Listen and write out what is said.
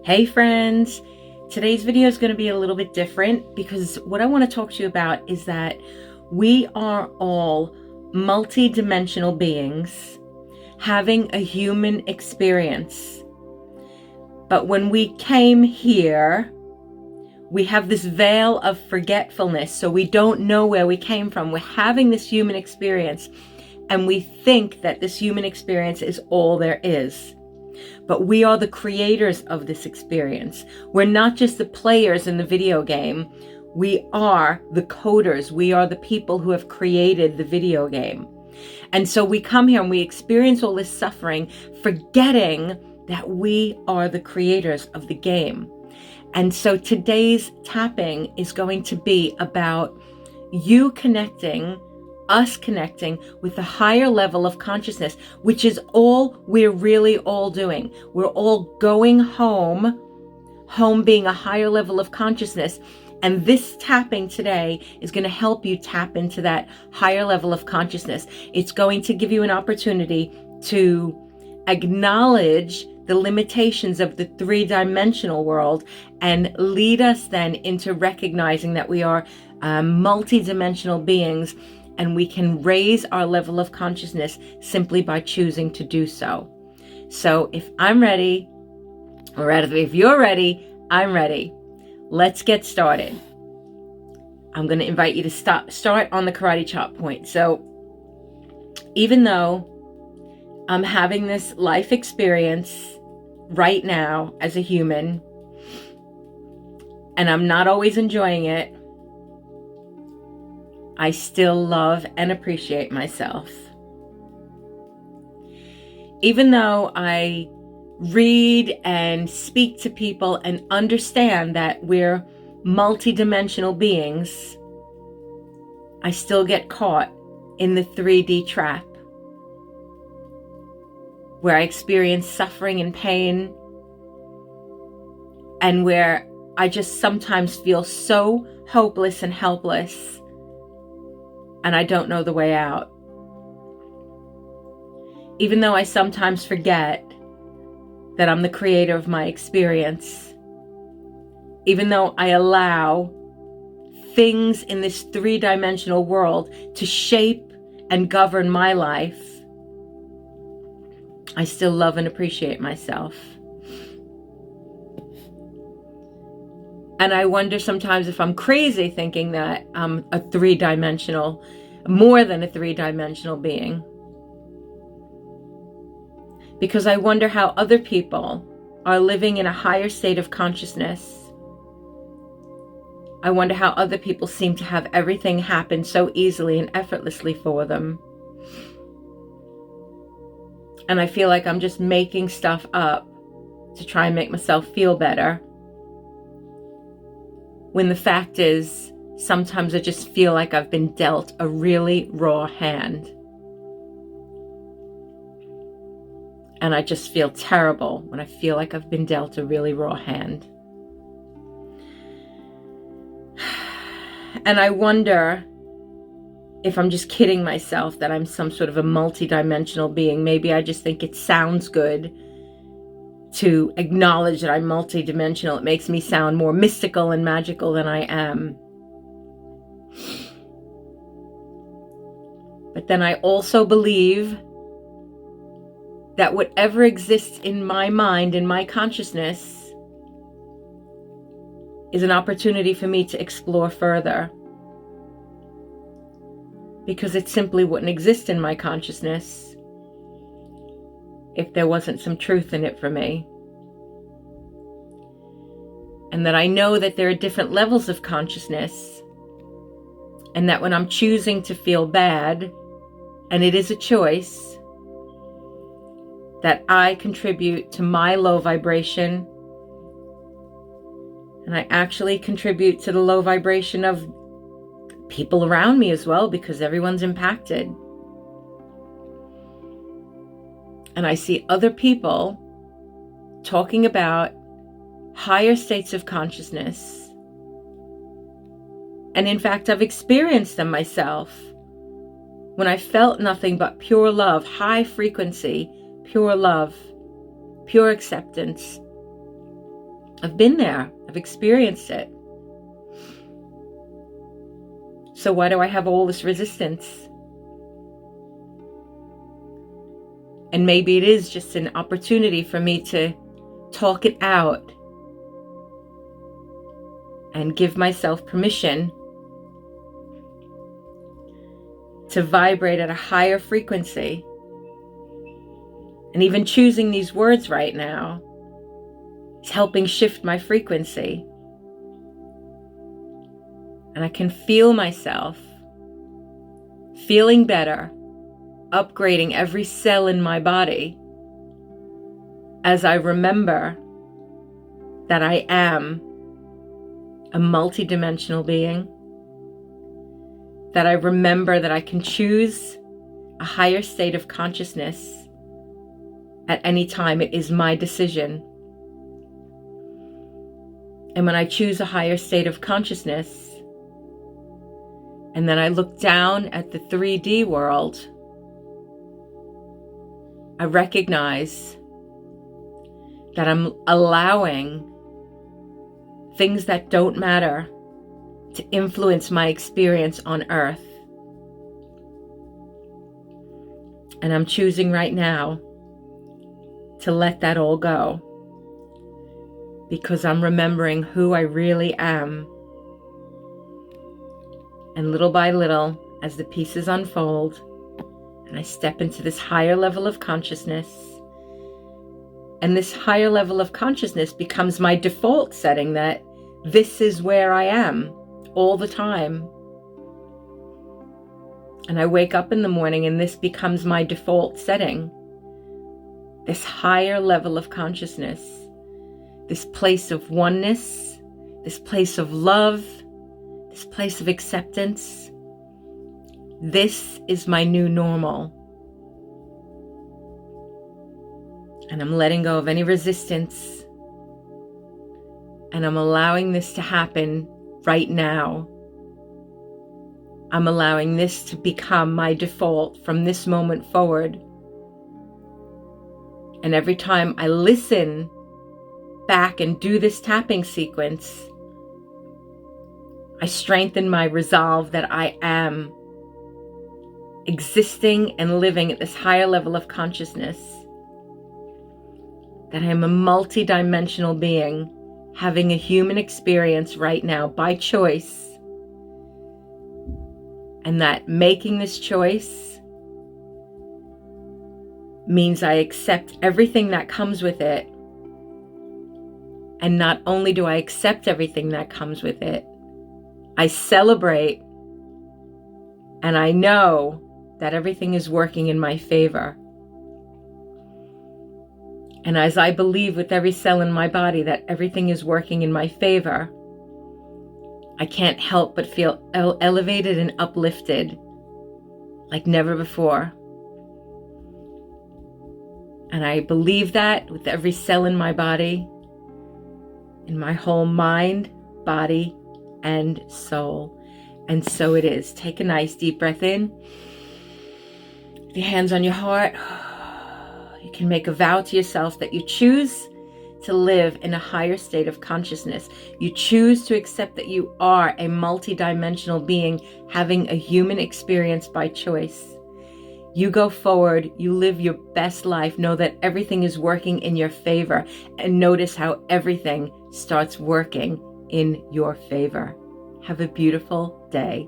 Hey friends, today's video is going to be a little bit different because what I want to talk to you about is that we are all multidimensional beings having a human experience. But when we came here, we have this veil of forgetfulness, so we don't know where we came from. We're having this human experience and we think that this human experience is all there is. But we are the creators of this experience. We're not just the players in the video game. We are the coders. We are the people who have created the video game. And so we come here and we experience all this suffering, forgetting that we are the creators of the game. And so today's tapping is going to be about you connecting, us connecting with a higher level of consciousness, which is all we're really all doing. We're all going home being a higher level of consciousness. And this tapping today is going to help you tap into that higher level of consciousness. It's going to give you an opportunity to acknowledge the limitations of the three-dimensional world and lead us then into recognizing that we are multi-dimensional beings. And we can raise our level of consciousness simply by choosing to do so. So if I'm ready, or rather if you're ready, I'm ready. Let's get started. I'm going to invite you to start on the karate chop point. So even though I'm having this life experience right now as a human, and I'm not always enjoying it, I still love and appreciate myself. Even though I read and speak to people and understand that we're multidimensional beings, I still get caught in the 3D trap, where I experience suffering and pain, and where I just sometimes feel so hopeless and helpless, and I don't know the way out. Even though I sometimes forget that I'm the creator of my experience, even though I allow things in this three-dimensional world to shape and govern my life, I still love and appreciate myself. And I wonder sometimes if I'm crazy thinking that I'm more than a three-dimensional being. Because I wonder how other people are living in a higher state of consciousness. I wonder how other people seem to have everything happen so easily and effortlessly for them. And I feel like I'm just making stuff up to try and make myself feel better. When the fact is, sometimes I just feel like I've been dealt a really raw hand. And I just feel terrible when I feel like I've been dealt a really raw hand. And I wonder if I'm just kidding myself that I'm some sort of a multi-dimensional being. Maybe I just think it sounds good to acknowledge that I'm multidimensional. It makes me sound more mystical and magical than I am. But then I also believe that whatever exists in my mind, in my consciousness, is an opportunity for me to explore further. Because it simply wouldn't exist in my consciousness if there wasn't some truth in it for me. And that I know that there are different levels of consciousness, and that when I'm choosing to feel bad, and it is a choice, that I contribute to my low vibration, and I actually contribute to the low vibration of people around me as well, because everyone's impacted. And I see other people talking about higher states of consciousness. And in fact, I've experienced them myself when I felt nothing but pure love, high frequency, pure love, pure acceptance. I've been there. I've experienced it. So why do I have all this resistance? And maybe it is just an opportunity for me to talk it out and give myself permission to vibrate at a higher frequency. And even choosing these words right now is helping shift my frequency. And I can feel myself feeling better, upgrading every cell in my body as I remember that I am a multidimensional being, that I remember that I can choose a higher state of consciousness at any time. It is my decision. And when I choose a higher state of consciousness, and then I look down at the 3D world, I recognize that I'm allowing things that don't matter to influence my experience on Earth. And I'm choosing right now to let that all go, because I'm remembering who I really am. And little by little, as the pieces unfold, and I step into this higher level of consciousness, and this higher level of consciousness becomes my default setting, that this is where I am all the time. And I wake up in the morning and this becomes my default setting. This higher level of consciousness, this place of oneness, this place of love, this place of acceptance. This is my new normal. And I'm letting go of any resistance. And I'm allowing this to happen right now. I'm allowing this to become my default from this moment forward. And every time I listen back and do this tapping sequence, I strengthen my resolve that I am existing and living at this higher level of consciousness, that I am a multidimensional being having a human experience right now by choice, and that making this choice means I accept everything that comes with it. And not only do I accept everything that comes with it, I celebrate, and I know that everything is working in my favor. And as I believe with every cell in my body that everything is working in my favor, I can't help but feel elevated and uplifted like never before. And I believe that with every cell in my body, in my whole mind, body, and soul. And so it is. Take a nice deep breath in. With your hands on your heart, you can make a vow to yourself that you choose to live in a higher state of consciousness. You choose to accept that you are a multidimensional being having a human experience by choice. You go forward, you live your best life, know that everything is working in your favor, and notice how everything starts working in your favor. Have a beautiful day.